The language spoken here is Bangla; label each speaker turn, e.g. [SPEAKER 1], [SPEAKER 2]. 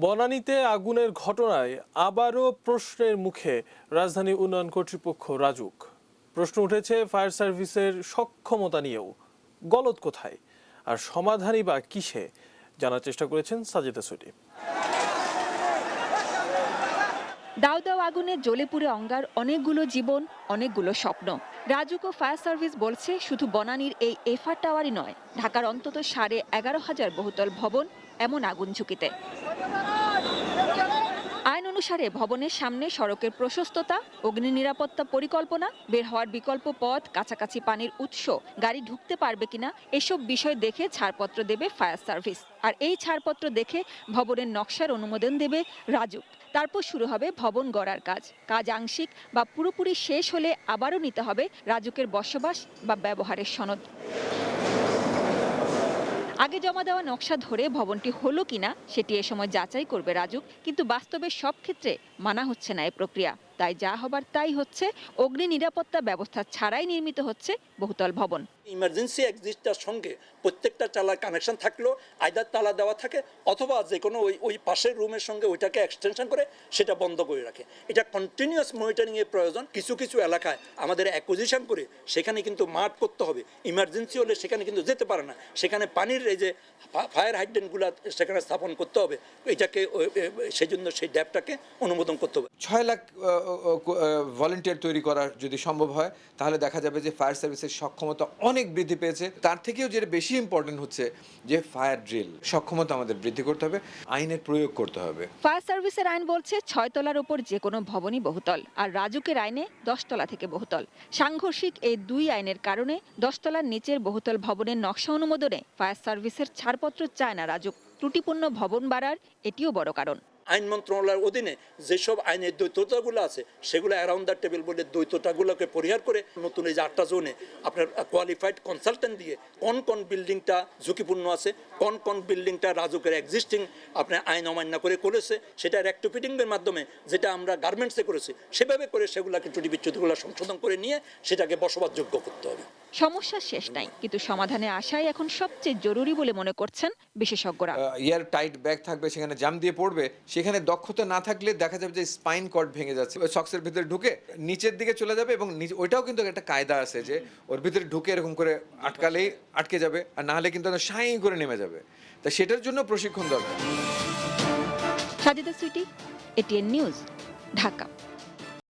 [SPEAKER 1] বনানীতে আগুনের ঘটনায় আবারও প্রশ্নের মুখে রাজধানী উন্নয়ন কর্তৃপক্ষ রাজুক। প্রশ্ন উঠেছে ফায়ার সার্ভিসের সক্ষমতা নিয়েও। গলদ কোথায় আর সমাধানই বা কিসে, জানার চেষ্টা করেছেন সাজেদা সুইটি।
[SPEAKER 2] দাউ দাউ আগুনে জ্বলে পুড়ে অঙ্গার অনেকগুলো জীবন, অনেকগুলো স্বপ্ন। রাজুক ও ফায়ার সার্ভিস বলছে, শুধু বনানীর এই এফআর টাওয়ারই নয়, ঢাকার অন্তত 11,500 বহুতল ভবন এমন আগুন ঝুঁকিতে। আইন অনুসারে ভবনের সামনে সড়কের প্রশস্ততা, অগ্নি নিরাপত্তা পরিকল্পনা, বের হওয়ার বিকল্প পথ, কাছাকাছি পানির উৎস, গাড়ি ঢুকতে পারবে কিনা, এসব বিষয় দেখে ছাড়পত্র দেবে ফায়ার সার্ভিস। আর এই ছাড়পত্র দেখে ভবনের নকশার অনুমোদন দেবে রাজুক। তারপর শুরু হবে ভবন গড়ার কাজ। কাজ আংশিক বা পুরোপুরি শেষ হলে আবারও নিতে হবে রাজুকের বসবাস বা ব্যবহারের সনদ। আগে জমা দেওয়া নকশা ধরে ভবনটি হলো কিনা সেটি এ সময় যাচাই করবে রাজুক, কিন্তু বাস্তবে সব ক্ষেত্রে মানা হচ্ছে না এই প্রক্রিয়া। তাই যা হবার তাই হচ্ছে, অগ্নি নিরাপত্তা ব্যবস্থা ছাড়াই নির্মিত হচ্ছে বহুতল ভবন।
[SPEAKER 3] ইমার্জেন্সি এক্সিস্টার সঙ্গে প্রত্যেকটা চালার কানেকশন থাকলেও আইদার তালা দেওয়া থাকে, অথবা যে কোনো ওই পাশের রুমের সঙ্গে ওইটাকে এক্সটেনশন করে সেটা বন্ধ করে রাখে। এটা কন্টিনিউয়াস মনিটরিংয়ের প্রয়োজন। কিছু কিছু এলাকায় আমাদের অ্যাকুইজিশন করে সেখানে কিন্তু মাঠ করতে হবে। ইমার্জেন্সি হলে সেখানে কিন্তু যেতে পারে না, সেখানে পানির এই যে ফায়ার হাইড্রেন্টগুলো সেখানে স্থাপন করতে হবে। এটাকে সেই জন্য সেই ড্যাপটাকে অনুমোদন করতে হবে।
[SPEAKER 4] 6 লাখ ভলেন্টিয়ার তৈরি করা যদি সম্ভব হয়, তাহলে দেখা যাবে যে ফায়ার সার্ভিসের সক্ষমতা অনেক বৃদ্ধি পেয়েছে। তার থেকেও যেটা বেশি ইম্পর্টেন্ট হচ্ছে যে ফায়ার ড্রিল সক্ষমতা আমাদের বৃদ্ধি করতে হবে, আইনের প্রয়োগ করতে হবে।
[SPEAKER 2] ফায়ার সার্ভিসের আইন বলছে 6 তলার ওপর যে কোনো ভবনই বহুতল, আর রাজুকের আইনে 10 তলা থেকে বহুতল। সাংঘর্ষিক এই দুই আইনের কারণে 10 তলার নিচের বহুতল ভবনের নকশা অনুমোদনে ফায়ার সার্ভিসের ছাড়পত্র চায় না রাজুক। ত্রুটিপূর্ণ ভবন বাড়ার এটিও বড় কারণ।
[SPEAKER 3] আইন মন্ত্রণালয়ের অধীনে যেসব আইনের দ্বৈততাগুলো আছে সেগুলো অ্যারাউন্ড দ্য টেবিল বলে দ্বৈততাগুলোকে পরিহার করে নতুন এই যে 8টা জোনে আপনার কোয়ালিফাইড কনসালটেন্ট দিয়ে কোন বিল্ডিংটা ঝুঁকিপূর্ণ আছে, কোন বিল্ডিংটা রাজুকের এক্সিস্টিং আপনার আইন অমান্য করে করেছে, সেটা রেক্টিফিটিংয়ের মাধ্যমে, যেটা আমরা গার্মেন্টসে করেছি সেভাবে করে সেগুলোকে ত্রুটি বিচ্যুতিগুলো সংশোধন করে নিয়ে সেটাকে বসবাসযোগ্য করতে হবে।
[SPEAKER 2] সমস্যা শেষ নাই, কিন্তু সমাধানে আসাই এখন সবচেয়ে জরুরি বলে মনে করছেন বিশেষজ্ঞরা।
[SPEAKER 4] এয়ার টাইট ব্যাগ থাকবে, সেখানে জাম দিয়ে পড়বে। সেখানে দক্ষতা না থাকলে দেখা যাবে যে স্পাইন কর্ড ভেঙে যাচ্ছে, সক্সের ভিতরে ঢুকে নিচের দিকে চলে যাবে, এবং ওইটাও কিন্তু একটা কায়দা আছে যে ওর ভিতরে ঢুকে এরকম করে আটকালেই আটকে যাবে, আর না হলে কিন্তু সাই করে নেমে যাবে। তা সেটার জন্য প্রশিক্ষণ দরকার।
[SPEAKER 2] সাজেদা সুইটি, এটিএন নিউজ, ঢাকা।